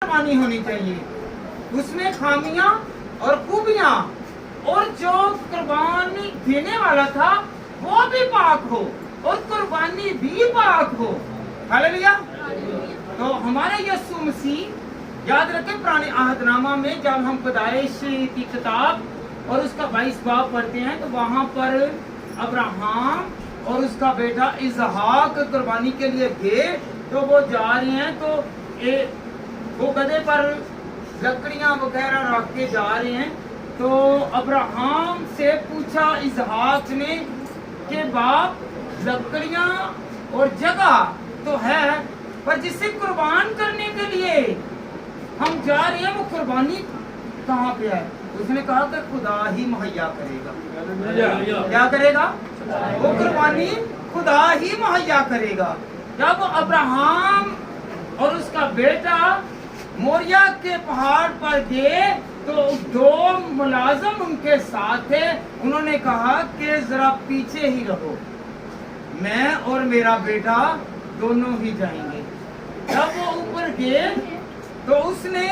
कुर्बानी होनी चाहिए, उसमें खामियां और खूबियां, और जो कुर्बानी देने वाला था वो भी पाक हो और कुर्बानी भी पाक हो। हालेलुया। तो हमारे यीशु मसीह, याद रखें, पुराने अहदनामा में जब हम पैदाइश की किताब और उसका 22 बाब पढ़ते हैं तो वहां पर अब्राहम और उसका बेटा इसहाक कुर्बानी के लिए गए। तो वो जा रहे हैं, तो वो गधे पर लकड़ियां वगैरह रख के जा रहे हैं। तो अब्राहम से पूछा इसहाक ने कि बाप, लकड़ियां और जगह तो है, पर जिसे कुर्बान करने के लिए हम जा रहे हैं वो कुर्बानी कहाँ पे है? उसने कहा कि खुदा ही मुहैया करेगा। क्या करेगा? वो कुर्बानी खुदा ही मुहैया करेगा। जब अब्राहम और उसका बेटा मोरिया के पहाड़ पर गए तो दो मुलाजम उनके साथ थे। उन्होंने कहा कि जरा पीछे ही रहो, मैं और मेरा बेटा दोनों ही जाएंगे। जब वो ऊपर गए तो उसने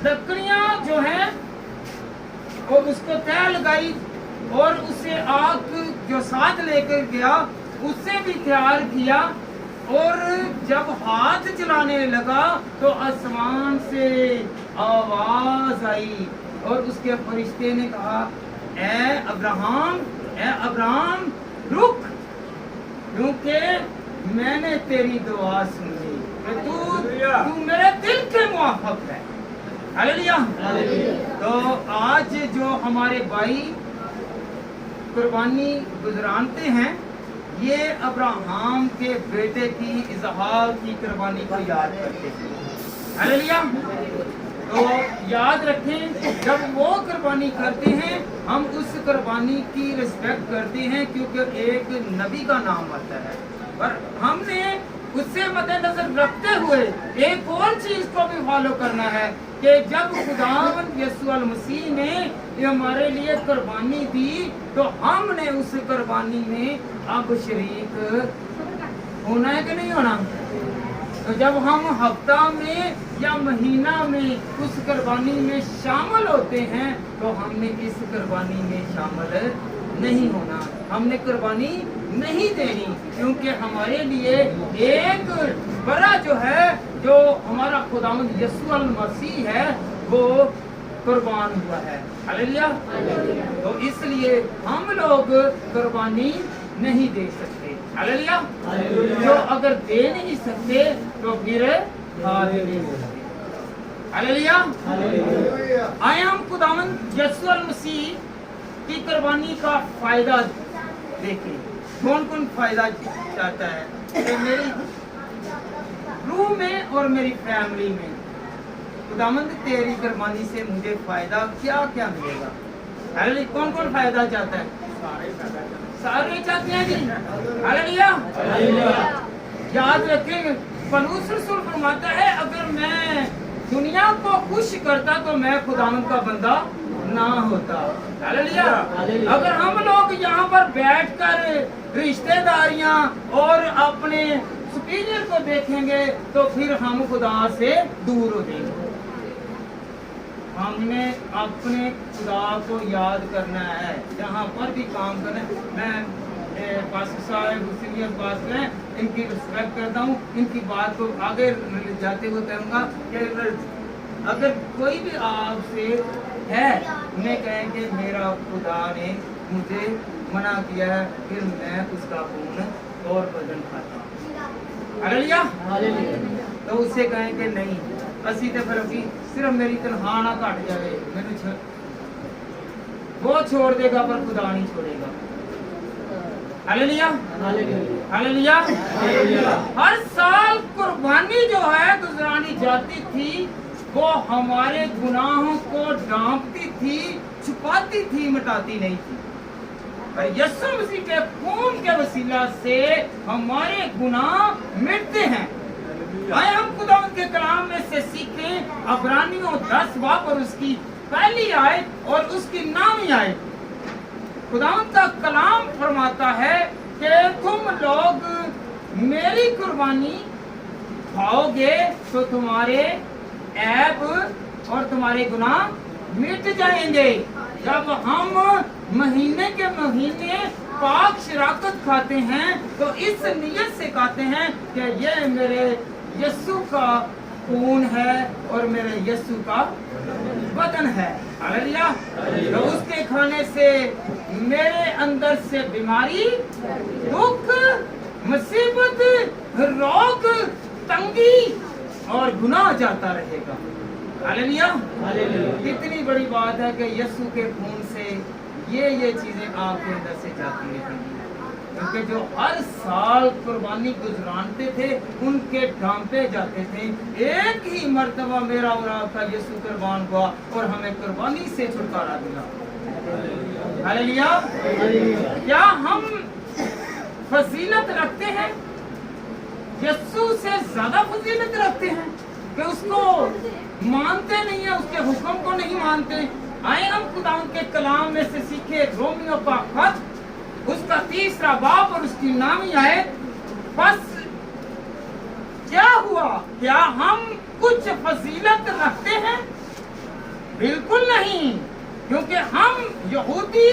लकड़ियां जो हैं वो उसको तय लगाई और उसे आग जो साथ लेकर गया उससे भी तैयार किया। और जब हाथ चलाने लगा तो आसमान से आवाज आई और उसके फरिश्ते ने कहा, ए अब्राहम रुक, क्योंकि मैंने तेरी दुआ सुनी, तू मेरे दिल के मुआफिक है। हालेलुया। तो आज जो हमारे भाई कुर्बानी गुजरानते हैं, ये अब्राहम के बेटे की इसहाक की कुर्बानी को याद करते हैं। हालेलुया। तो याद रखें, जब वो कुर्बानी करते हैं हम उस कुर्बानी की रिस्पेक्ट करते हैं क्योंकि एक नबी का नाम आता है, पर हमने उससे मद्देनजर रखते हुए एक और चीज को भी फॉलो करना है कि जब खुदावंद यीशु मसीह ने ये हमारे लिए कुर्बानी दी तो हमने उस कुर्बानी में अब शरीक होना है कि नहीं होना। तो जब हम हफ्ता में या महीना में उस कुर्बानी में शामिल होते हैं तो हमने इस कुर्बानी में शामिल नहीं होना, हमने कुर्बानी नहीं देनी, क्योंकि हमारे लिए एक बड़ा जो है, जो हमारा खुदावंद यीशु मसीह है वो कुर्बान हुआ है। हालेलुया। तो इसलिए हम लोग कुर्बानी नहीं दे सकते। हालेलुया। जो अगर दे नहीं सकते तो फिर खा भी नहीं सकते। हालेलुया। आए हम खुदावंद यीशु मसीह की कुर्बानी का फायदा देखें। कौन कौन फायदा चाहता है कि मेरी रूह में और मेरी फैमिली में खुदावंद तेरी कुर्बानी से मुझे फायदा क्या क्या मिलेगा? हालेलुया। कौन कौन फायदा चाहता है? सारे चाहते हैं जी। हालेलुया। याद रखें, पौलुस रसूल फरमाता है, अगर मैं दुनिया को खुश करता तो मैं खुदावंद का बंदा ना होता। हालेलुया। अगर हम लोग यहाँ पर बैठकर रिश्तेदारियां और अपने सुपीरियर को देखेंगे तो फिर हम खुदा से दूर हो जाएंगे। हमने अपने खुदा को याद करना है, जहाँ पर भी काम करना है। मैं पास्टर साहब सीनियर पास्टर हैं, इनकी रिस्पेक्ट करता हूँ, इनकी बात को आगे जाते हुए कहूँगा कि अगर कोई भी आपसे है, उन्हें कहें कि मेरा खुदा ने मुझे मना किया है, फिर मैं उसका खून और बदन खाता हूँ। हालेलुया। तो उससे कहें कि नहीं, असी तो फिर अभी सिर्फ मेरी तनख्वाह ना घट जाए, मैंने वो छोड़ देगा पर खुदा नहीं छोड़ेगा। हालेलुया। हालेलुया। हर साल कुर्बानी जो है गुजरानी जाती थी, वो हमारे गुनाहों को ढांपती थी, छुपाती थी, मिटाती नहीं थी। पर यीशु मसीह के खून के वसीला से हमारे गुनाह मिटते हैं। आए हम खुदावंद के कलाम में से सीखें। अब्रानियों 10 बाब और उसकी पहली आयत और उसकी नामी आयत, खुदावंद का कलाम फरमाता है कि तुम लोग मेरी कुर्बानी खाओगे तो तुम्हारे ऐब और तुम्हारे गुनाह मिट जाएंगे। जब हम महीने के महीने पाक शराकत खाते हैं तो इस नियत से खाते हैं कि ये मेरे यीशु का खून है और मेरे यीशु का बदन है। हालेलुया। तो उसके खाने से मेरे अंदर से बीमारी, दुख, मुसीबत, रोग, तंगी और गुनाह जाता रहेगा। हालेलुया। कितनी बड़ी बात है कि यीशु के खून से ये चीजें आपके अंदर से जाती रहेंगी। क्योंकि जो हर साल कुर्बानी गुजरानते थे उनके ढांपे जाते थे। एक ही मर्तबा मेरा और आपका यीशु कुर्बान हुआ और हमें कुर्बानी से छुटकारा मिला। हालेलुया। क्या हम फजीलत रखते हैं? यीशु से ज्यादा फजीलत रखते हैं कि उसको मानते नहीं है, उसके हुक्म को नहीं मानते। आए हम खुदा के कलाम में से सीखे रोमियो का खत, उसका 3रा बाब और उसकी नामी आए। बस क्या हुआ? क्या हम कुछ फजीलत रखते हैं? बिल्कुल नहीं, क्योंकि हम यहूदी।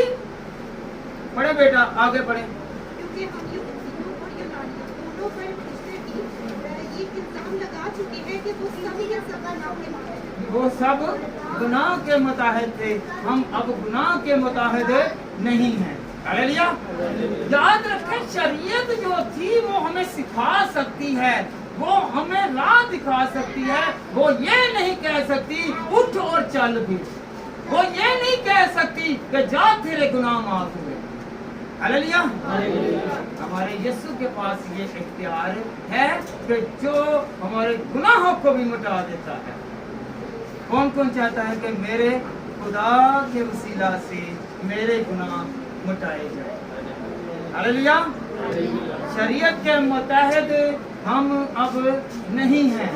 पढ़े बेटा, आगे पढ़े। क्योंकि हम यहूदियों और यूनानियों दोनों पर फरिश्ते की ये इल्जाम लगा चुके हैं कि वो सभी के सगा नाफरमान हैं। वो सब गुनाह के मुताहिद थे, हम अब गुनाह के मुताहिद नहीं हैं। हालेलुया। याद रखें, शरीयत जो थी वो हमें सिखा सकती है, वो हमें राह दिखा सकती है। वो ये नहीं कह सकती उठ और चल भी। वो ये नहीं कह सकती कि जा तेरे गुनाह माफ हुए। हालेलुया। हमारे यीशु के पास ये इख्तियार है कि जो हमारे गुनाहों को भी मिटा देता है। कौन कौन चाहता है कि मेरे खुदा के वसीला से मेरे गुनाह मिटाए जाए? हालेलुया। शरीयत के मुताहिद हम अब नहीं हैं।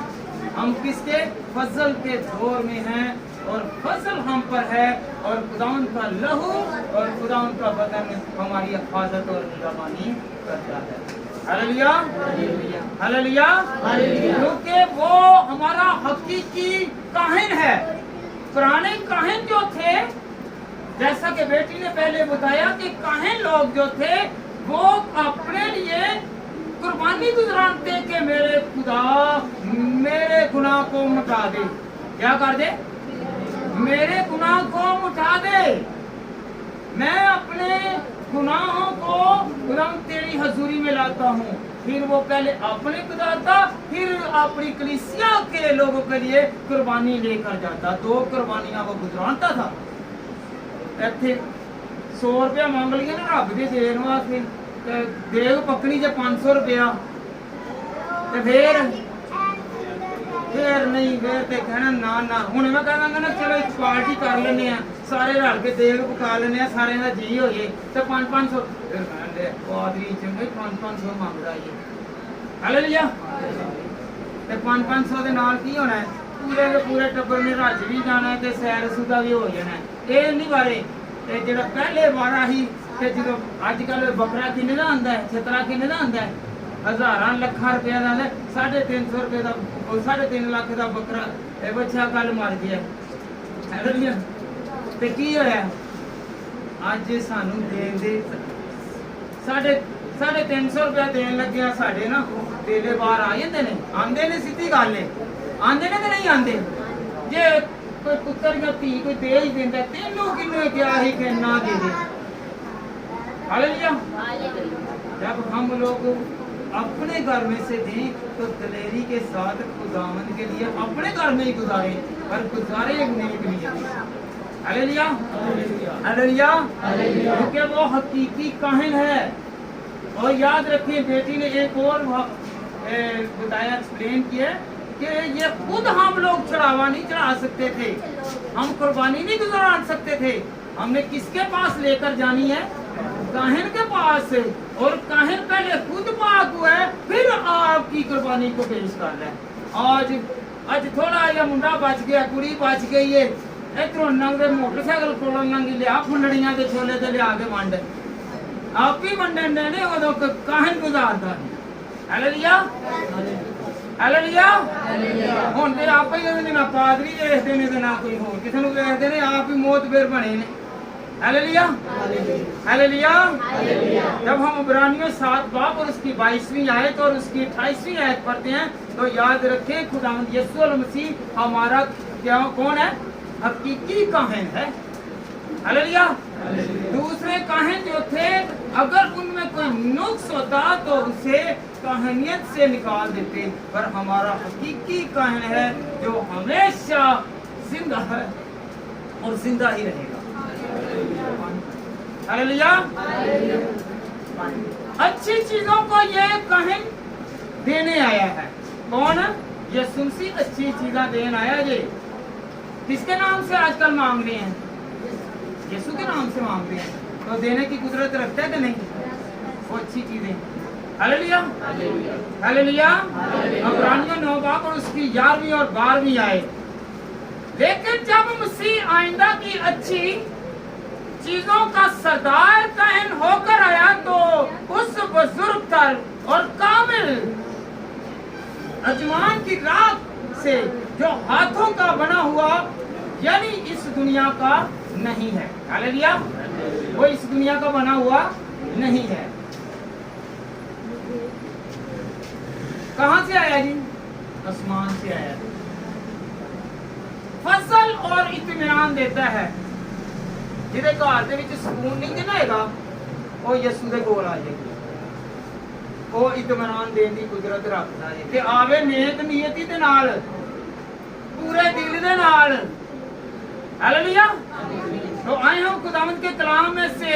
हम किसके? फजल के दौर में हैं और फजल हम पर है और खुदाउन का लहू और खुदाउन का बदन हमारी हिफाजत और निगरानी करता है। हालेलुया। हालेलुया। क्योंकि वो हमारा हकीकी काहिन है। पुराने काहिन जो थे, जैसा कि बेटी ने पहले बताया कि काहिन लोग जो थे वो अपने लिए कुर्बानी गुजरानते कि मेरे खुदा मेरे गुनाह को मिटा दे। क्या कर दे? मेरे गुनाह को मिटा दे। मैं अपने गुनाहों को खुदा तेरी हजूरी में लाता हूँ। फिर वो पहले अपने गुजारता, फिर अपनी कलीसिया के लोगों के लिए कुर्बानी लेकर जाता। 2 कुर्बानियां वो गुजरानता था। ਇੱਥੇ 100 रुपया ਮੰਗ ਲਈਏ ਨਾ ਰੱਬ ਦੇ ਦੇਣ ਵਾਸਤੇ, ਤੇ ਦੇਗ ਪੱਕਣੀ ਜੇ 500 ਰੁਪਇਆ, ਤੇ ਫੇਰ ਨਹੀਂ, ਫੇਰ ਤੇ ਕਹਿਣਾ ਨਾ। ਹੁਣ ਮੈਂ ਕਹਾਂਗਾ ਨਾ ਚਲੋ ਇੱਕ ਪਾਰਟੀ ਕਰ ਲੈਂਦੇ ਆ, ਸਾਰੇ ਰਲ ਕੇ ਦੇਗ ਪਕਾ ਲੈਂਦੇ ਆ, ਸਾਰਿਆਂ ਦਾ ਜੀ ਹੋ ਜੇ, ਤੇ 500 ਫਿਰ ਕਹਿੰਦੇ ਆਦਰੀ ਚੰਗੇ 500 ਮੰਗਦਾ ਜੀ। ਹਾਲੇਲੂਇਆ। ਤੇ 500 ਦੇ ਨਾਲ ਕੀ ਹੋਣਾ ਹੈ? ਪੂਰੇ ਦੇ ਪੂਰੇ ਟੱਬਰ ਨੇ ਰੱਜ ਵੀ ਜਾਣਾ ਤੇ ਸੈਰ ਸੁਦਾ ਵੀ ਹੋ ਜਾਣਾ। ਇਹ ਨਹੀਂ ਬਾਰੇ ਤੇ ਜਿਹੜਾ ਪਹਿਲੇ ਵਾਰਾ ਹੀ ਤੇ ਜਦੋਂ ਅੱਜ ਕੱਲ ਬੱਕਰਾ ਕਿੰਨੇ ਦਾ ਆਂਦਾ ਹੈ, ਛਤਰਾ ਕਿੰਨੇ ਦਾ ਆਂਦਾ ਹੈ? ਹਜ਼ਾਰਾਂ ਲੱਖਾਂ ਰੁਪਏ ਦਾ ਆਂਦਾ। 350 ਰੁਪਏ ਦਾ 3.5 ਲੱਖ ਦਾ ਬੱਕਰਾ ਇਹ ਬੱਚਾ ਕੱਲ ਮਰ ਗਿਆ। ਹਾਲੇਲੂਇਆ। ਤੇ ਕੀ ਹੋਇਆ? ਅੱਜ ਸਾਨੂੰ ਦੇਣ ਦੇ 350 ਰੁਪਏ ਦੇਣ ਲੱਗਿਆ। ਸਾਡੇ ਨਾ ਤੇਲੇ ਬਾਹਰ ਆ ਜਾਂਦੇ ਨੇ, ਆਂਦੇ ਨੇ, ਸਿੱਧੀ ਗੱਲ ਹੈ, ਆਂਦੇ ਨੇ ਕਿ ਨਹੀਂ ਆਂਦੇ? ਜੇ कोई पुत्र या धी कोई दे ही देता, तेनों किन्ने क्या ही कि ना दे दे। हालेलुया। जब हम लोग अपने घर में से दें तो दलेरी के साथ खुदावंद के लिए अपने घर में ही गुजारे, पर गुजारे एक नेक नियत। हालेलुया। हालेलुया। क्योंकि वो हकीकी काहिन है। और याद रखिए, बेटी ने एक और बताया, एक्सप्लेन किया कि ये खुद हम लोग चढ़ावा नहीं चढ़ा सकते थे, हम कुर्बानी नहीं गुजरा सकते थे। हमने किसके पास लेकर जानी है? काहिन के पास। और काहिन पहले खुद पाक हुआ है, फिर आपकी कुर्बानी को पेश कर रहा है। आज थोड़ा या मुंडा बच गया, कुड़ी बच गई है, इधरों नंगे मोटरसाइकिल को नंगी लिया फुंडड़ियां के छोले ते लिया के वंड आप ही वंडन ने उदों काहिन गुजारता है। हालेलुया। ਹਾਲੇਲੂਇਆ ਹੁਣ ਤੇ ਆਪੇ ਹੀ ਉਹਦੇ ਨਾਲ ਪਾਦਰੀ ਵੇਖਦੇ ਨੇ ਤੇ ਨਾ ਕੋਈ ਹੋਰ ਕਿਸੇ ਨੂੰ ਵੇਖਦੇ ਨੇ ਆਪ ਹੀ ਮੌਤਬਰ ਬਣੇ ਨੇ हालेलुया हालेलुया जब हम इब्रानियों 7 बाब और उसकी 22वीं आयत और उसकी 28वीं आयत पढ़ते हैं तो याद रखें खुदावंद यीशु मसीह हमारा क्या कौन है हकीकी काहिन है हालेलुया दूसरे काहिन जो थे अगर उनमें कोई नुक्स होता तो उसे काहिनियत से निकाल देते पर हमारा हकीकी काहिन है जो हमेशा जिंदा है और जिंदा ही रहेगा हालेलुया अच्छी चीजों को ये काहिन देने आया है कौन यीशु मसीह अच्छी चीजें देने आया ये किसके नाम से आजकल मांग रहे हैं यीशु के नाम से मांग रहे हैं तो देने की कुदरत रखता है कि नहीं वो अच्छी चीजें हालेलुया हालेलुया इब्रानियों 9 बाब और उसकी 11वीं और 12वीं आए लेकिन जब मसीह आइंदा की अच्छी चीजों का सरदार काहिन होकर आया तो उस बुजुर्ग तर और कामिल अजमान की राख से जो हाथों का बना हुआ यानी इस दुनिया का नहीं है हालेलुया वो इस दुनिया का बना हुआ नहीं है कहां से आया जी आसमान से आया फसल और इत्मीनान देता है ਜਿਹਦੇ ਘਰ ਦੇ ਵਿੱਚ ਸਕੂਨ ਨਹੀਂ ਦਿਨਾਏਗਾ ਉਹ ਯਿਸੂ ਦੇ ਕੋਲ ਆ ਜਾਏਗਾ ਉਹ ਇਤਮਾਨ ਦੇਣ ਦੀ ਕੁਦਰਤ ਰੱਖਦਾ ਹੈ ਤੇ ਆਵੇ ਨੇਕ ਨੀਅਤੀ ਦੇ ਨਾਲ ਪੂਰੇ ਦਿਲ ਦੇ ਨਾਲ हालेलुया तो आए हम खुदावंद के कलाम में से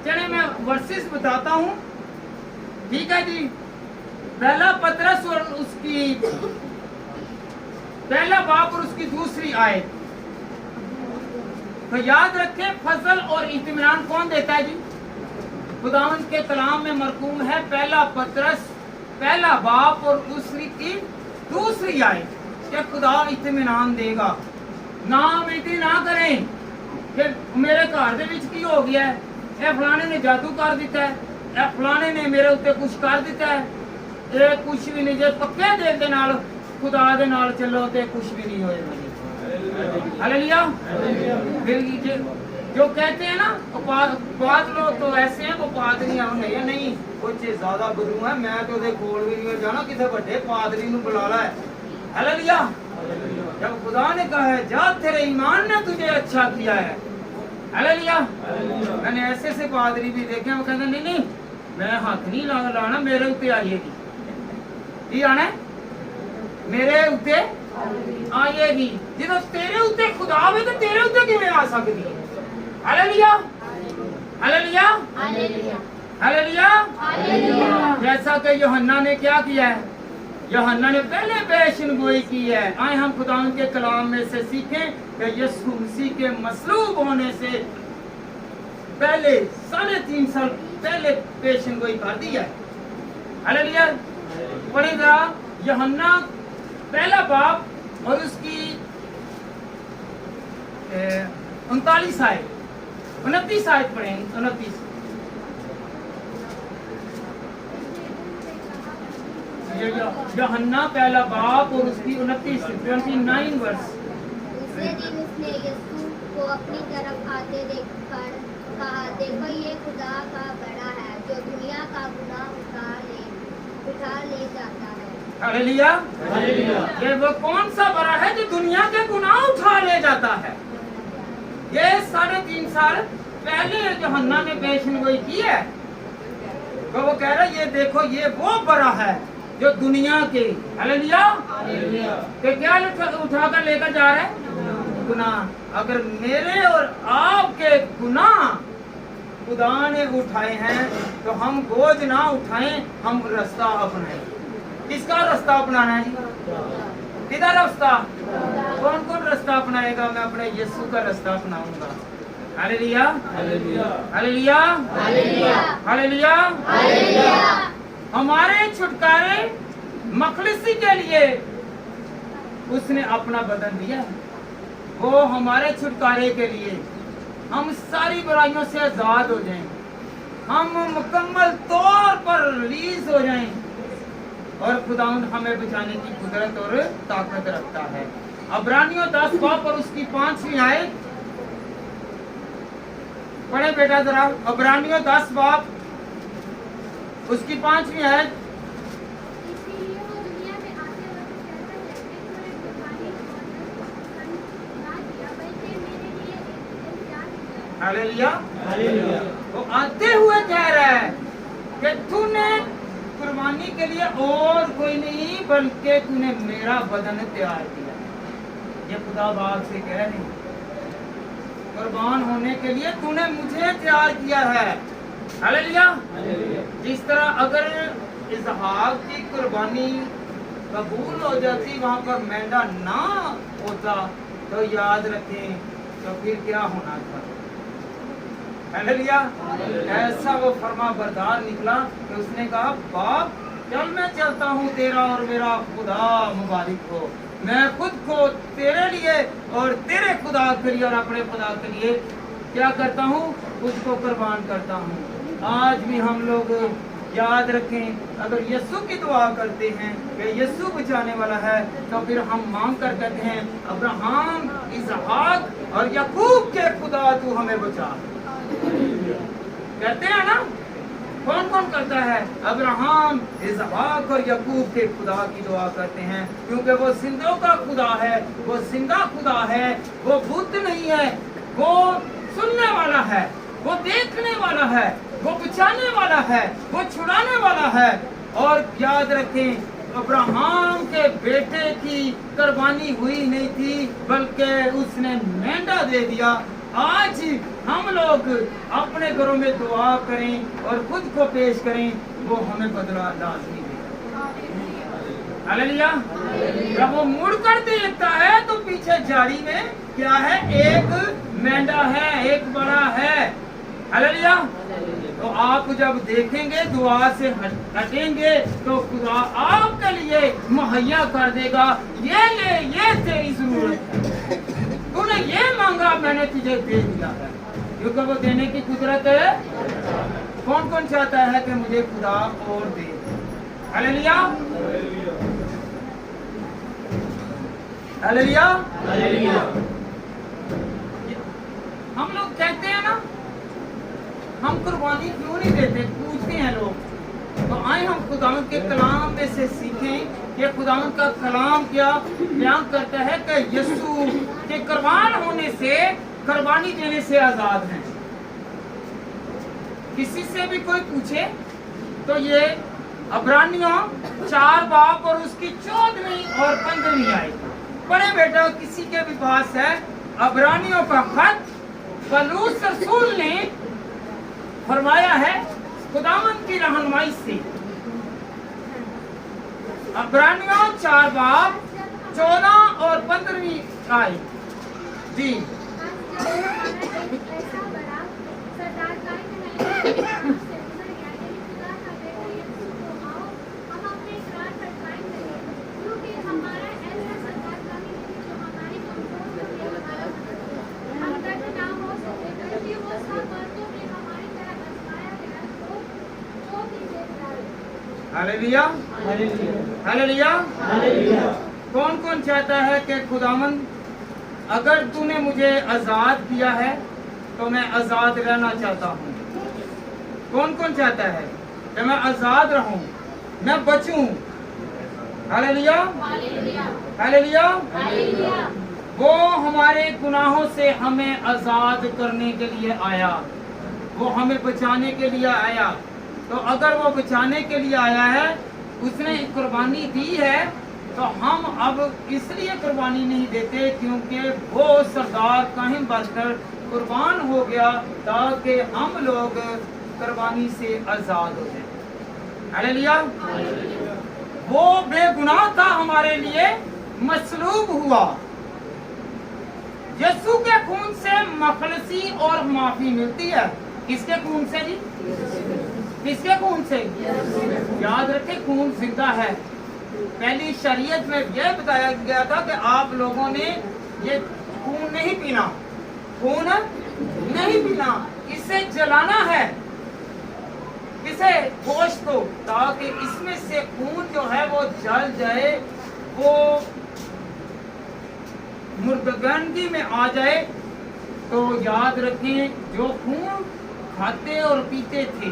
चले मैं वर्सेस बताता हूँ ठीक है जी पहला पतरस और उसकी पहला बाब और उसकी दूसरी आयत तो याद रखें फसल और इत्मीनान कौन देता है जी खुदावंद के कलाम में मरकूम है पहला पतरस पहला बाप और दूसरी की दूसरी आयत कि खुदा इत्मीनान देगा ना उम्मीदी ना करें कि मेरे घर ਦੇ ਵਿੱਚ ਕੀ ਹੋ ਗਿਆ ਹੈ ਇਹ ਫਲਾਣੇ ਨੇ ਜਾਦੂ ਕਰ ਦਿੱਤਾ ਹੈ ਇਹ ਫਲਾਣੇ ਨੇ ਮੇਰੇ ਉੱਤੇ ਕੁਝ ਕਰ ਦਿੱਤਾ ਹੈ ਇਹ ਕੁਝ ਵੀ ਨਹੀਂ ਜੇ ਪੱਕੇ ਦਿਲ ਦੇ ਨਾਲ ਖੁਦਾ ਦੇ ਨਾਲ ਚੱਲੋ ਤੇ ਕੁਝ ਵੀ ਨਹੀਂ ਹੋਏਗਾ हालेलुया जो कहते हैं ना बाद लोग तो ऐसे हैं वो पादरी है नहीं कुछ ज्यादा बदलू है मैं तो ਉਹਦੇ ਕੋਲ भी नहीं जाना किसी बड़े पादरी ਨੂੰ बुला ला है हालेलुया जब खुदा ने कहा है जा तेरे ईमान ने तुझे अच्छा किया है हालेलुया मैंने ऐसे से पादरी भी देखे वो कहते नहीं नहीं मैं हाथ नहीं लाना मेरे उत्ते आएगी की आना मेरे उत्ते आएगी ਜਦੋਂ ਤੇਰੇ ਉੱਤੇ ਖੁਦਾ ਹੋਵੇ ਤਾਂ ਤੇਰੇ ਉੱਤੇ ਕਿਵੇਂ ਆ ਸਕਦੀ ਹੈ ਹਾਲੇਲੂਇਆ हालेलुया हालेलुया हालेलुया हालेलुया जैसा कि यूहन्ना ने क्या किया है यूहन्ना ने पहले पेशनगोई की है आए हम खुदा के कलाम में से सीखें कि यीशु मसीह के मसलूब होने से पहले 3.5 साल पहले पेशनगोई कर दी है हालेलुया पढ़ेगा यूहन्ना पहला बाप और उसकी 39 आयत 29 आयत पढ़ेंगे 29 यूहन्ना पहला बाप और उसकी 29 वर्ष। दूसरे दिन उसने यीशु को अपनी तरफ आते देखकर कहा देखो ये खुदा का बड़ा है जो दुनिया का गुनाह उठा ले जाता है। हालेलुया हालेलुया ये वो कौन सा बड़ा है जो दुनिया के गुनाह उठा ले जाता है। ये 3.5 साल पहले यूहन्ना ने पेशनगोई की है तो वो कह रहा है ये देखो ये वो बड़ा है जो दुनिया के हालेलुया कि क्या उठा कर लेकर जा रहे हैं गुनाह। अगर मेरे और आपके गुनाह खुदा ने उठाए हैं तो हम बोझ ना उठाएं हम रास्ता अपनाएं। किसका रास्ता अपनाना है जी किधर रास्ता कौन कौन रास्ता अपनाएगा मैं अपने यीशु का रास्ता अपनाऊंगा। हालेलुया हालेलुया हालेलुया हालेलुया हालेलुया हमारे छुटकारे मखलिसी के लिए उसने अपना बदन दिया वो हमारे छुटकारे के लिए हम सारी बुराइयों से आजाद हो जाएं हम मुकम्मल तौर पर रिलीज हो जाएं और खुदावंद हमें बचाने की कुदरत और ताकत रखता है। अब्रानियों 10 बाब और उसकी 5वीं आयत पढ़े बेटा जरा। अब्रानियों 10 बाब उसकी 5वीं आयत। इसीलिए वो दुनिया में आते वक्त कहता है कि मैंने ना किया बल्कि मेरे लिए एक इंतजार किया। हालेलुया। वो आते हुए कह रहा है कि तूने कुर्बानी के लिए और कोई नहीं बल्कि तूने मेरा बदन तैयार किया। ये खुदा बाप से कह रही, कुर्बान होने के लिए तूने मुझे तैयार किया है। हालेलुया। जिस तरह अगर इसहाक की कुर्बानी कबूल हो जाती, वहां पर मेंढा ना होता, तो याद रखें तो फिर क्या होना था। हालेलुया। ऐसा वो फर्मा बरदार निकला कि उसने कहा, बाप चल मैं चलता हूँ, तेरा और मेरा खुदा मुबारक हो। मैं खुद को तेरे लिए और तेरे खुदा के लिए और अपने खुदा के लिए क्या करता हूँ, खुद को कुर्बान करता हूँ। आज भी हम लोग याद रखें, अगर यीशु की दुआ करते हैं कि यीशु बचाने वाला है, तो फिर हम मांग कर कहते हैं, अब्राहम, इसहाक और याकूब के खुदा तू हमें बचा। कहते हैं ना, कौन कौन करता है? अब्राहम, इसहाक और याकूब के खुदा की दुआ करते हैं, क्योंकि वो जिंदों का खुदा है, वो जिंदा खुदा है, वो भूत नहीं है, वो सुनने वाला है, वो देखने वाला है, वो बचाने वाला है, वो छुड़ाने वाला है। और याद रखें, अब्राहम के बेटे की कुर्बानी हुई नहीं थी, बल्कि उसने मेंढा दे दिया। आज हम लोग अपने घरों में दुआ करें और खुद को पेश करें, वो हमें बदला लाजमी देगा। हालेलुया। जब वो मुड़ कर देखता है तो पीछे जाड़ी में क्या है? एक मेंढा है, एक बड़ा है। हालेलुया। तो आप जब देखेंगे, दुआ से हटेंगे, तो खुदा आपके लिए मुहैया कर देगा, ये ले, ये तेरी जरूरत है, तूने ये मांगा, मैंने तुझे दे दिया है, क्योंकि वो देने की कुदरत है। कौन कौन चाहता है कि मुझे खुदा और दे? हालेलुया। हालेलुया। हम लोग कहते हैं ना, हम कुर्बानी क्यों नहीं देते, पूछते हैं लोग। तो आए हम खुदावंद के कलाम में से सीखें कि खुदावंद का कलाम क्या बयान करता है कि यीशु के कुर्बान होने से, कुर्बानी देने से आजाद हैं। किसी से भी कोई पूछे तो ये अब्रानियों 4 बाब और उसकी 14वीं और 15वीं आयत पढ़े बेटा। किसी के भी पास है अब्रानियों का खत, पौलुस रसूल ने फरमाया है खुदावंद की रहनुमाई से। अब्रानियों 4 बाब 14 और 15वीं आयत जी। ऐसा बड़ा सरदार कायम नहीं खुदा का बेटा यीशु को आओ हम अपने इकरार पर कायम रहें, क्योंकि हमारा ऐसा सरदार कायम नहीं जो हमारी कमजोर होकर हमारा हम तक ना हो सके, बल्कि वो सब बातों में हमारी तरह आजमाया गया जो भी देखता है। हालेलुया। हालेलुया। कौन कौन चाहता है कि खुदावंद अगर तूने मुझे आजाद किया है तो मैं आजाद रहना चाहता हूँ? कौन कौन चाहता है कि मैं आजाद रहूं, मैं बचूं? हालेलुया। हालेलुया। वो हमारे गुनाहों से हमें आजाद करने के लिए आया, वो हमें बचाने के लिए आया। तो अगर वो बचाने के लिए आया है, उसने कुर्बानी दी है, तो हम अब इसलिए कुर्बानी नहीं देते क्योंकि वो सरदार काहिम बनकर कुर्बान हो गया ताकि हम लोग कुर्बानी से आजाद हो जाएं। हालेलुया। वो बेगुनाह था, हमारे लिए मसलूब हुआ। यीशु के खून से मखलसी और माफी मिलती है। किसके खून से जी? किसके खून से? याद रखें, खून जिंदा है। पहली शरीयत में यह बताया गया था कि आप लोगों ने ये खून नहीं पीना, खून नहीं पीना, इसे जलाना है। इसे गोश्त को, ताकि इसमें से खून जो है वो जल जाए, वो मुर्दगंदी में आ जाए। तो याद रखें, जो खून खाते और पीते थे,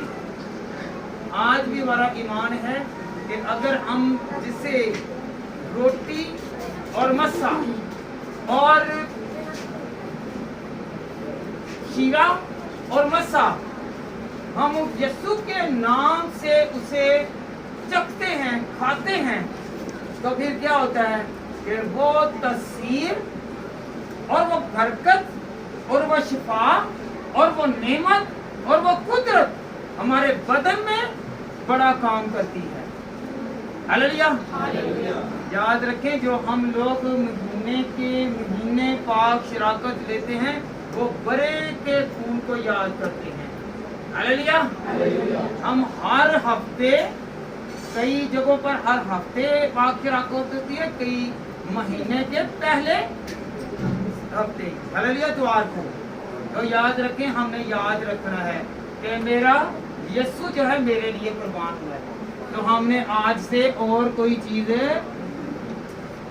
आज भी हमारा ईमान है कि अगर हम जिसे रोटी और मस्सा और शीरा और मस्सा हम यीशु के नाम से उसे चखते हैं, खाते हैं, तो फिर क्या होता है कि वो तस्सीर और वो बरकत और वो शिफा और वो नेमत और वो कुदरत हमारे बदन में बड़ा काम करती है। हालेलुया। याद रखें, जो हम लोग महीने पाक शराकत लेते हैं, वो बड़े के खून को याद करते हैं। हालेलुया। हम हर हफ्ते, कई जगहों पर हर हफ्ते पाक शराकत होती है, कई महीने के पहले हफ्ते, हालेलुया, द्वार को। तो याद रखें, हमने याद रखना है कि मेरा यीशु जो है मेरे लिए कुर्बान हुआ है। तो हमने आज से और कोई चीज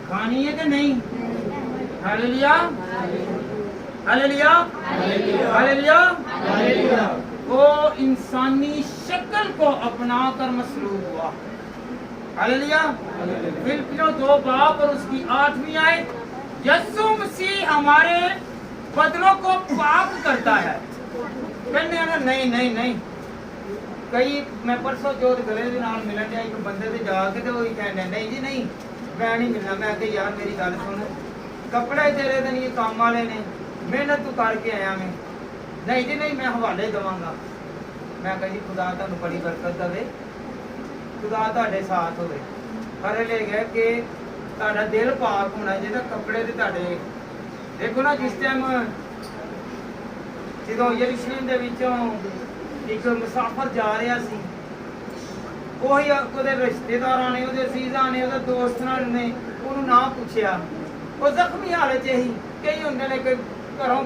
खानी है कि नहीं? हालेलुया, हालेलुया, हालेलुया। वो इंसानी शक्ल को अपना कर मसलूब हुआ। हालेलुया। फिलिपियों 2 बाब और उसकी 8वीं आयत, यीशु मसीह हमारे बदलों को पाक करता है। कहने नहीं नहीं नहीं, कई मैं परसों जोत गले दे नाल मिलन गया, एक बंदे से जाके तो वही कहने नहीं जी नहीं मैं नहीं मिलना। मैं कहा यार मेरी गल सुन, कपड़े तेरे तो नहीं काम वाले ने, मेहनत तू करके आया मैं। नहीं जी नहीं, मैं हवाले देवांगा। मैं कहा जी खुदा तुहानू बड़ी बरकत देवे, खुदा तुहाडे साथ होवे। पर ले गया कि तुहाडा दिल पाक होना चाहिए, कपड़े ते तुहाडे देखो ना, जिस टाइम ਜਦੋਂ ਯਰੂਸ਼ਲਮ ਦੇ ਵਿੱਚੋਂ ਇੱਕ ਮੁਸਾਫਰ ਜਾ ਰਿਹਾ ਸੀ, ਉਹੀ ਉਹਦੇ ਰਿਸ਼ਤੇਦਾਰਾਂ ਨੇ, ਉਹਦੇ ਅਜ਼ੀਜ਼ਾਂ ਨੇ, ਉਹਦੇ ਦੋਸਤਾਂ ਨੇ ਉਹਨੂੰ ਨਾ ਪੁੱਛਿਆ। ਉਹ ਜ਼ਖਮੀ ਹਾਲਤ 'ਚ ਹੀ, ਕਈ ਹੁੰਦੇ ਨੇ ਕਿ ਘਰੋਂ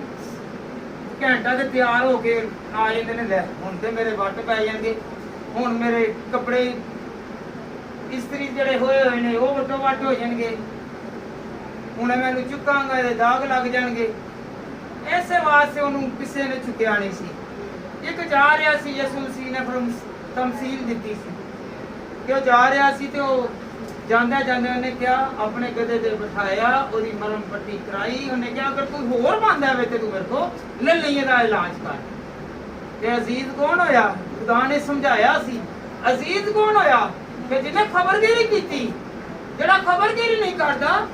ਘੰਟਾ ਤੇ ਤਿਆਰ ਹੋ ਕੇ ਆ ਜਾਂਦੇ ਨੇ, ਲੈ ਹੁਣ ਤੇ ਮੇਰੇ ਵੱਟ ਪੈ ਜਾਣਗੇ, ਹੁਣ ਮੇਰੇ ਕੱਪੜੇ ਇਸਤਰੀ ਜਿਹੜੇ ਹੋਏ ਹੋਏ ਨੇ ਉਹ ਵੱਟੋ ਵੱਟ ਹੋ ਜਾਣਗੇ, ਹੁਣ ਮੈਨੂੰ ਚੁੱਕਾਂਗਾ ਇਹਦੇ ਦਾਗ ਲੱਗ ਜਾਣਗੇ। ਇਸੇ ਵਾਸਤੇ ਉਹਨੂੰ ਕਿਸੇ ਨੇ ਚੁੱਕਿਆ ਨਹੀਂ ਸੀ। ਇੱਕ ਜਾ ਰਿਹਾ ਸੀ, ਯਿਸੂ ਮਸੀਹ ਨੇ ਫਿਰ ਤਮਸੀਲ ਦਿੱਤੀ ਸੀ ਕਿ ਉਹ ਜਾ ਰਿਹਾ ਸੀ ਤੇ ਉਹ ਜਾਂਦੇ ਜਾਂਦੇ ਉਹਨੇ ਕਿਹਾ, ਆਪਣੇ ਗਧੇ ਤੇ ਬਿਠਾਇਆ, ਉਹਦੀ ਮਰਮ ਪੱਟੀ ਕਰਾਈ। ਉਹਨੇ ਕਿਹਾ ਅਗਰ ਕੋਈ ਹੋਰ ਬੰਦਾ ਹੋਵੇ ਤੇ ਤੂੰ ਮੇਰੇ ਕੋ ਲੈ ਲਈ ਇਹਦਾ ਇਲਾਜ ਕਰ। ਤੇ ਅਜ਼ੀਜ਼ ਕੌਣ ਹੋਇਆ? ਖੁਦਾ ਨੇ ਸਮਝਾਇਆ ਸੀ। ਅਜ਼ੀਜ਼ ਕੌਣ ਹੋਇਆ? ਕਿ ਜਿਹਨੇ ਖਬਰਗੀਰੀ ਕੀਤੀ। ਜਿਹੜਾ ਖਬਰਗੀਰੀ ਨਹੀਂ ਕਰਦਾ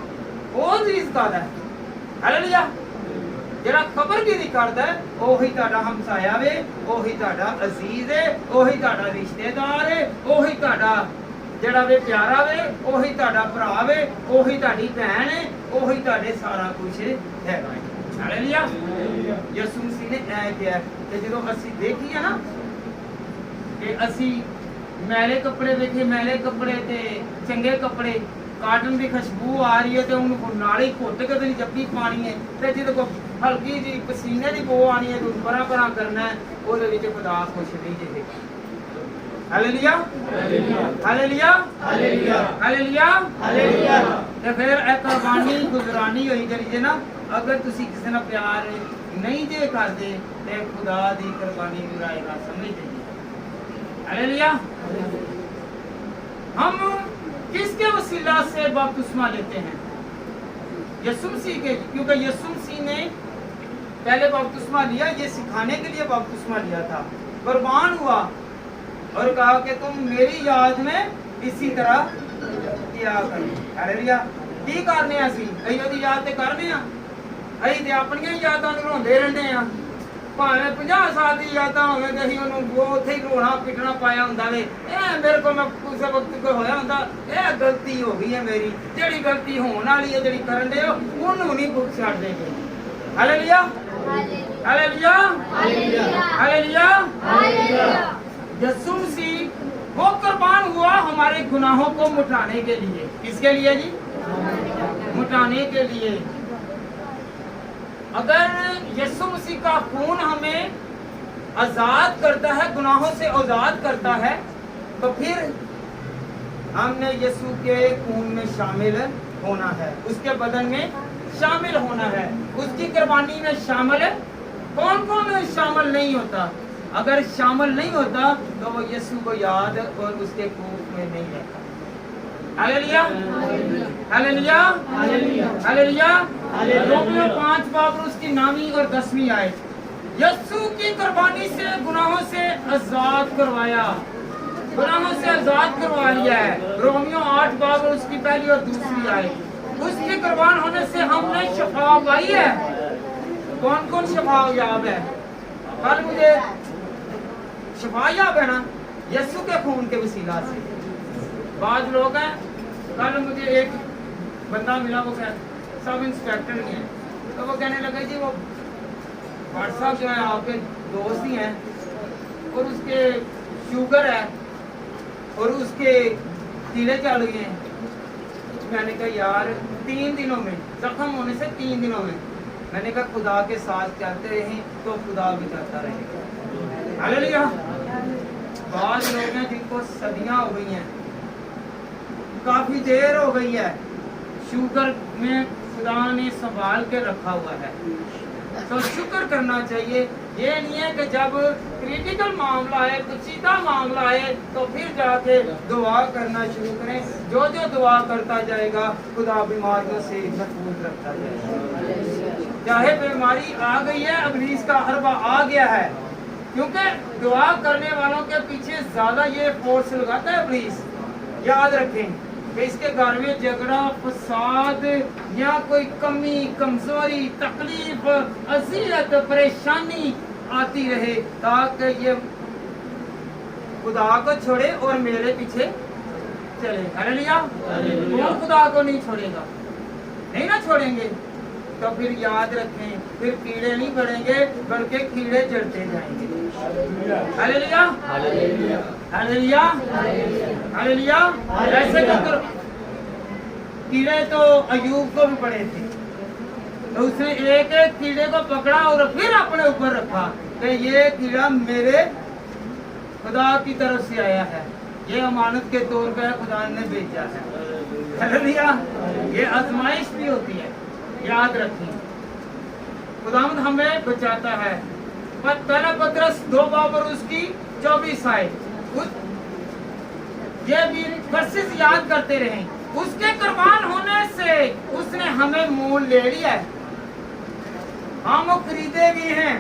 ਉਹ ਅਜ਼ੀਜ਼ ਕਰਦਾ ਹੈ। ਹਾਲੇਲੂਇਆ। ਜਿਹੜਾ ਖਬਰਗੀਰੀ ਕਰਦਾ ਉਹੀ ਤੁਹਾਡਾ ਹਮਸਾਇਆ ਵੇ, ਉਹੀ ਤੁਹਾਡਾ ਅਜ਼ੀਜ਼ ਹੈ, ਉਹੀ ਤੁਹਾਡਾ ਰਿਸ਼ਤੇਦਾਰ ਹੈ, ਉਹੀ ਤੁਹਾਡਾ ਜਿਹੜਾ ਵੇ ਪਿਆਰਾ ਵੇ, ਉਹੀ ਤੁਹਾਡਾ ਭਰਾ ਵੇ, ਉਹੀ ਤੁਹਾਡੀ ਭੈਣ ਹੈ, ਉਹੀ ਤੁਹਾਡੇ ਸਾਰਾ ਕੁਝ ਹੈਗਾ। ਹਾਲੇਲੂਇਆ। ਯਿਸੂ ਮਸੀਹ ਨੇ ਇਹ ਕਿਹਾ ਕਿ ਜਦੋਂ ਅਸੀਂ ਦੇਖੀਏ ਨਾ ਕਿ ਅਸੀਂ मैले कपड़े देखे, मैले कपड़े ते चंगे कपड़े, काटन की खुशबू आ रही है तो उन्होंने नाली घुट के तो जप्पी पानी है, तो जो हल्की जी पसीने की बो आनी है तो परा परा करना है, वो खुदा खुश नहीं जे। हालेलुया, हालेलुया, हालेलुया, हालेलुया। तो फिर एक कुर्बानी गुजरानी हुई जी ना, अगर तुसी किसी ना प्यार नहीं जे करते तो खुदा की कुर्बानी गुराएगा, समझ जाइए। हालेलुया। हम किसके वसीला से बपतिस्मा लेते हैं? यीशु मसीह के, क्योंकि यीशु मसीह ने पहले बपतिस्मा लिया, ये सिखाने के लिए बपतिस्मा लिया था, कुर्बान हुआ और कहा कि तुम मेरी याद में इसी तरह किया करो। हालेलुया। की करने असी अही याद ते करने आ, अही ते अपनी यादां नूं रोंदे रहंदे आ, भावें 50 साल की यादां होवे ते असीं ओनूं उत्थे ही रोना पिटना पाया हुंदा वे, मेरे को मैं उस वक्त कोई होया हुंदा, यह गलती हो गई है मेरी, जिहड़ी गलती होण वाली है, जिहड़ी करन दे ओनूं नहीं भुग छड्डदे पए। हालेलुया, हालेलुया, हालेलुया, हालेलुया। यीशु मसीह वो कुर्बान हुआ हमारे गुनाहों को मिटाने के लिए। किसके लिए जी? मिटाने के लिए। अगर यीशु मसीह का खून हमें आजाद करता है, गुनाहों से आजाद करता है, तो फिर हमने यीशु के खून में शामिल होना है, उसके बदन में शामिल होना है, उसकी कुर्बानी में शामिल है। कौन कौन शामिल नहीं होता? अगर शामिल नहीं होता तो वो यीशु को याद और उसके खून में नहीं रहता। हालेलुया, हालेलुया, हालेलुया। रोमियो 5 बाब उसकी 9वीं और 10वीं आयत, यीशु की कुर्बानी से गुनाहों से आजाद करवाया, गुनाहों से आजाद करवा लिया है। रोमियो 8 बाब उसकी पहली और दूसरी आयत, उसके कुर्बान होने से हमने शफा पाई है। कौन कौन शफा याब है? कल मुझे शफा याब है ना, यीशु के खून के वसीला से। बाद लोग हैं, कल मुझे एक बंदा मिला, वो सब इंस्पेक्टर ही है, तो वो कहने लगे जी वो भाट साहब जो है आपके दोस्त ही हैं और उसके शुगर है और उसके कीड़े चल गए हैं। मैंने कहा यार 3 दिनों में, जख्म होने से 3 दिनों में, मैंने कहा खुदा के साथ चलते रहें तो खुदा भी चलता रहेगा। हालेलुया। बाद लोग हैं जिनको सदियां हो गई हैं, काफी देर हो गई है, शुगर में खुदा ने संभाल के रखा हुआ है, तो शुक्र करना चाहिए। ये नहीं है कि जब क्रिटिकल मामला है, पेचीदा मामला है, तो फिर जाके दुआ करना शुरू करें। जो जो दुआ करता जाएगा खुदा बीमारियों से महफूज रखता जाएगा। चाहे बीमारी आ गई है, इब्लीस का हरबा आ गया है, क्योंकि दुआ करने वालों के पीछे ज्यादा ये फोर्स लगाता है इब्लीस। याद रखें कि इसके घर में झगड़ा, फसाद या कोई कमी, कमजोरी, तकलीफ, अज़ियत, परेशानी आती रहे, ताकि ये खुदा को छोड़े और मेरे पीछे चले। हालेलुया। कौन खुदा को नहीं छोड़ेगा? नहीं ना छोड़ेंगे तो फिर याद रखें, फिर कीड़े नहीं बढ़ेंगे बल्कि कीड़े चढ़ते जाएंगे। हालेलुया, हालेलुया, हालेलुया। ऐसे कर कीड़े तो अयूब को भी पड़े थे, तो उसने एक एक कीड़े को पकड़ा और फिर अपने ऊपर रखा कि ये कीड़ा मेरे खुदा की तरफ से आया है, ये अमानत के तौर पर खुदा ने भेजा है। हालेलुया। ये आजमाइश भी होती है, याद रखें। खुदावंद हमें बचाता है। पहला पत्रस 2 बाब और उसकी 24 आयत, ये भी वर्सेस याद करते रहें। उसके कुर्बान होने से उसने हमें मोल ले लिया है, हम वो खरीदे भी हैं।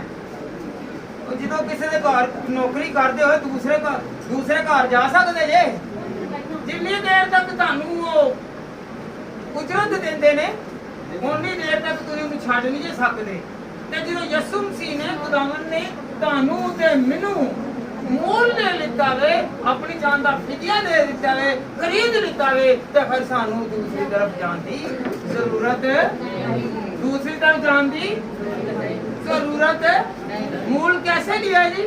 जो किसी के घर नौकरी करते हो दूसरे घर जा सकते जे, जितनी देर तक तुहानू वो उजरत देंदे ने उन्नी देर तक तुसीं उन्हें छड्ड नहीं जे सकदे। ते जो यीशु मसीह ने, खुदावन ने तुहानू ते मैनू मोल ले लिता वे, अपनी जान का फिदिया दे दिता वे, खरीद लिता वे, तो फिर सानू दूसरी तरफ जान की जरूरत, दूसरी तरफ जान की जरूरत। मूल कैसे लिया जी?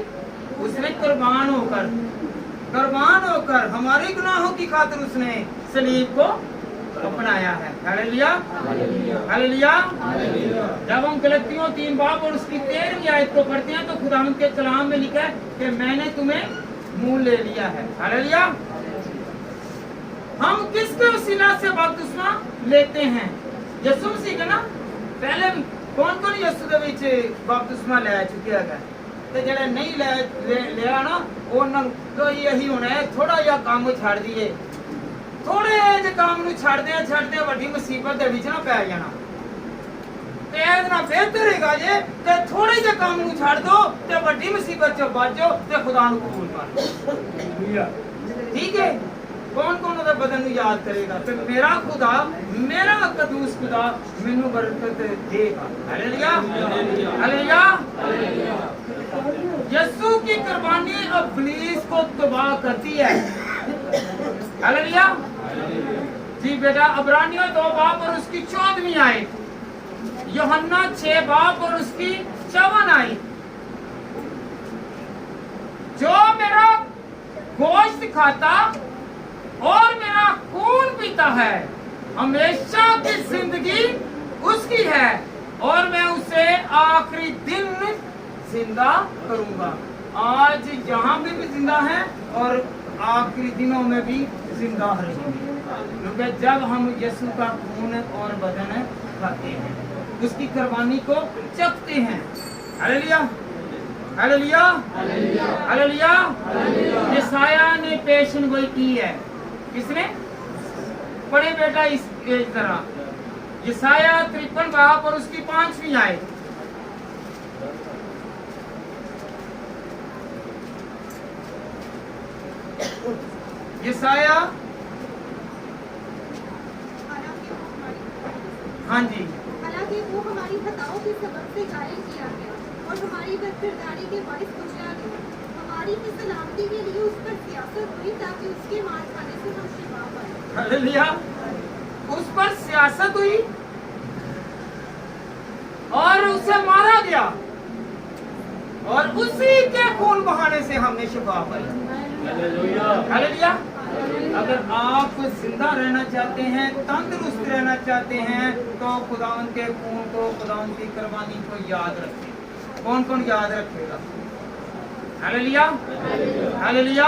उसने कुर्बान होकर हमारे गुनाहों की खातिर उसने सलीब को अपनाया है। Hallelujah, hallelujah. जब हम गलतियों 3 बाब और उसकी 13वीं आयत को पढ़ते हैं तो खुदावंद के कलाम में लिखा है कि मैंने तुम्हें मोल ले लिया है। हालेलुया। हम किसके वसीला से बपतिस्मा लेते हैं? यीशु मसीह का ना। पहले कौन कौन यीशु दे विच बपतिस्मा ले चुके है, ते जेड़ा नहीं लिया ना उन्हां तो यही होना है, थोड़ा जिहा काम छड़ दीए, थोड़े जे काम नूं छड्डदे वड्डी मुसीबत दे विच ना पै जाना। ते इहदे नाल बेहतर हैगा जे ते थोड़े जे काम नूं छड्ड दो ते वड्डी मुसीबत च बच जाओ ते खुदा नूं कबूल कर लो। ठीक है। कौन कौन उहदे बदन नूं याद करेगा कि मेरा खुदा, मेरा कदूस खुदा मैनूं बरकत देगा। हालेलुया, हालेलुया। यीशु की कुर्बानी इब्लीस को तबाह करती है। हालेलुया जी बेटा। इब्रानियों 2 बाब और उसकी 14वीं आयत, यूहन्ना 6 बाब और उसकी 54 आयत, जो मेरा गोश्त खाता और मेरा खून पीता है हमेशा की जिंदगी उसकी है और मैं उसे आखिरी दिन जिंदा करूंगा। आज यहाँ पे भी जिंदा हैं और आखिरी दिनों में भी जिंदा रहेंगे, क्योंकि जब हम यीशु का खून और बदन खाते हैं, उसकी कुर्बानी को चखते हैं। हालेलुया, हालेलुया, हालेलुया। यशायाह ने पेशन गोई की है। किसने? पढ़े बेटा इस तरह यशायाह 53 बाब और उसकी 5वीं आयत। यशायाह, हाँ जी, हालांकि वो हमारी खताओं के सबब से घायल किया गया और हमारी बदकिरदारी के बाइस कुचला गया। हमारी की सलामती के लिए उस पर सियासत हुई ताकि उसके मार खाने से हम शिफा पाएं। हालेलुया। उस पर सियासत हुई और उसे मारा गया और उसी के खून बहाने से हमने शिफा पाई। हालेलुया। अगर आप जिंदा रहना चाहते हैं, तंदुरुस्त रहना चाहते हैं, तो खुदावंद के खून को, खुदावंद की कुर्बानी को याद रखें। कौन कौन याद रखेगा? हालेलुया, हालेलुया,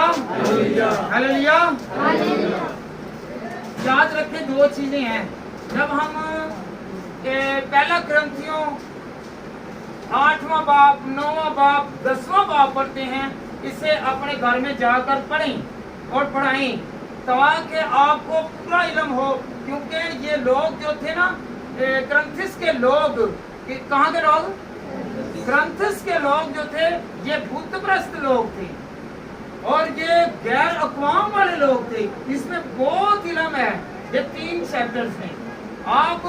हालेलुया। याद रखें, 2 चीजें हैं। जब हम पहला ग्रंथियों 8वां बाब, 9वां बाब, 10वां बाब पढ़ते हैं, इसे अपने घर में जाकर पढ़ें और पढ़ाएं ताकि आपको पूरा इल्म हो। क्योंकि ये लोग जो थे ना, ग्रंथिस के लोग, कहाँ के लोग? ग्रंथिस के लोग जो थे, ये बुतप्रस्त लोग थे और ये गैर अक़वाम वाले लोग थे। इसमें बहुत इल्म है। ये 3 चैप्टर्स हैं। आप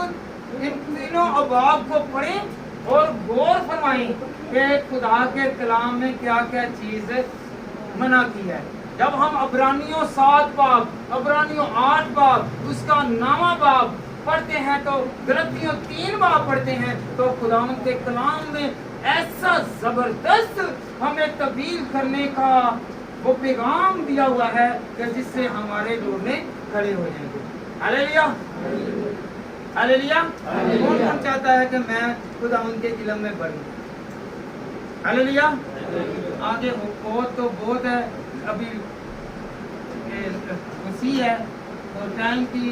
इन तीनों अबाब को पढ़ें और गौर फरमाएं कि खुदा के कलाम में क्या क्या चीज मना की है। जब हम अबरानियों 7 बाब, अबरानियों 8 बाब, उसका 9वां बाब पढ़ते हैं, तो गलतियों 3 बाब पढ़ते हैं, तो खुदावंद के कलाम में ऐसा जबरदस्त हमें तब्दील करने का वो पैगाम दिया हुआ है कि जिससे हमारे जोड़ने खड़े हो जाएंगे। Hallelujah, hallelujah. कौन कौन चाहता है कि मैं खुदावंद के इल्म में बढ़ूं? हालेलुया। आगे बहुत तो बहुत है, अभी वसी है और टाइम की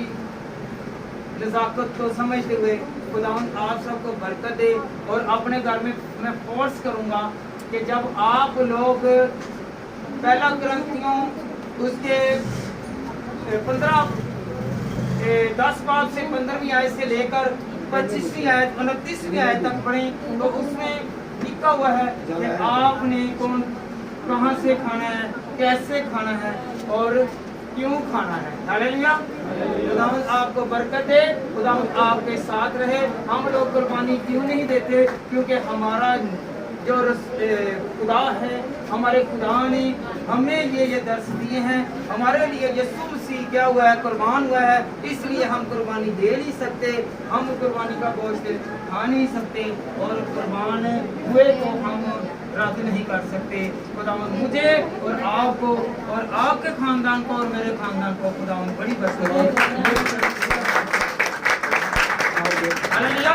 नज़ाकत को समझते हुए खुदावंद आप सबको बरकत दे। और अपने घर में मैं फोर्स करूंगा कि जब आप लोग पहला ग्रंथियों उसके 10 बाब से 15वीं आयत से लेकर 25वीं आयत 29वीं आयत तक पढ़ें, तो उसमें लिखा हुआ है कि आपने कहाँ से खाना है, कैसे खाना है और क्यों खाना है। हालेलुया। खुदावंद आपको बरकत दे, खुदावंद आपके साथ रहे। हम लोग कुर्बानी क्यों नहीं देते? क्योंकि हमारा जो खुदा है, हमारे खुदा ने हमें ये दर्श दिए हैं। हमारे लिए यीशु मसीह क्या हुआ है? कुर्बान हुआ है। इसलिए हम कुर्बानी दे नहीं सकते, हम कुर्बानी का गोश्त खा नहीं सकते और कुर्बान हुए तो हम राजी नहीं कर सकते। खुदावंद मुझे और आपको और आपके खानदान को और मेरे खानदान को खुदावंद बड़ी बरकत दे। हालेलुया।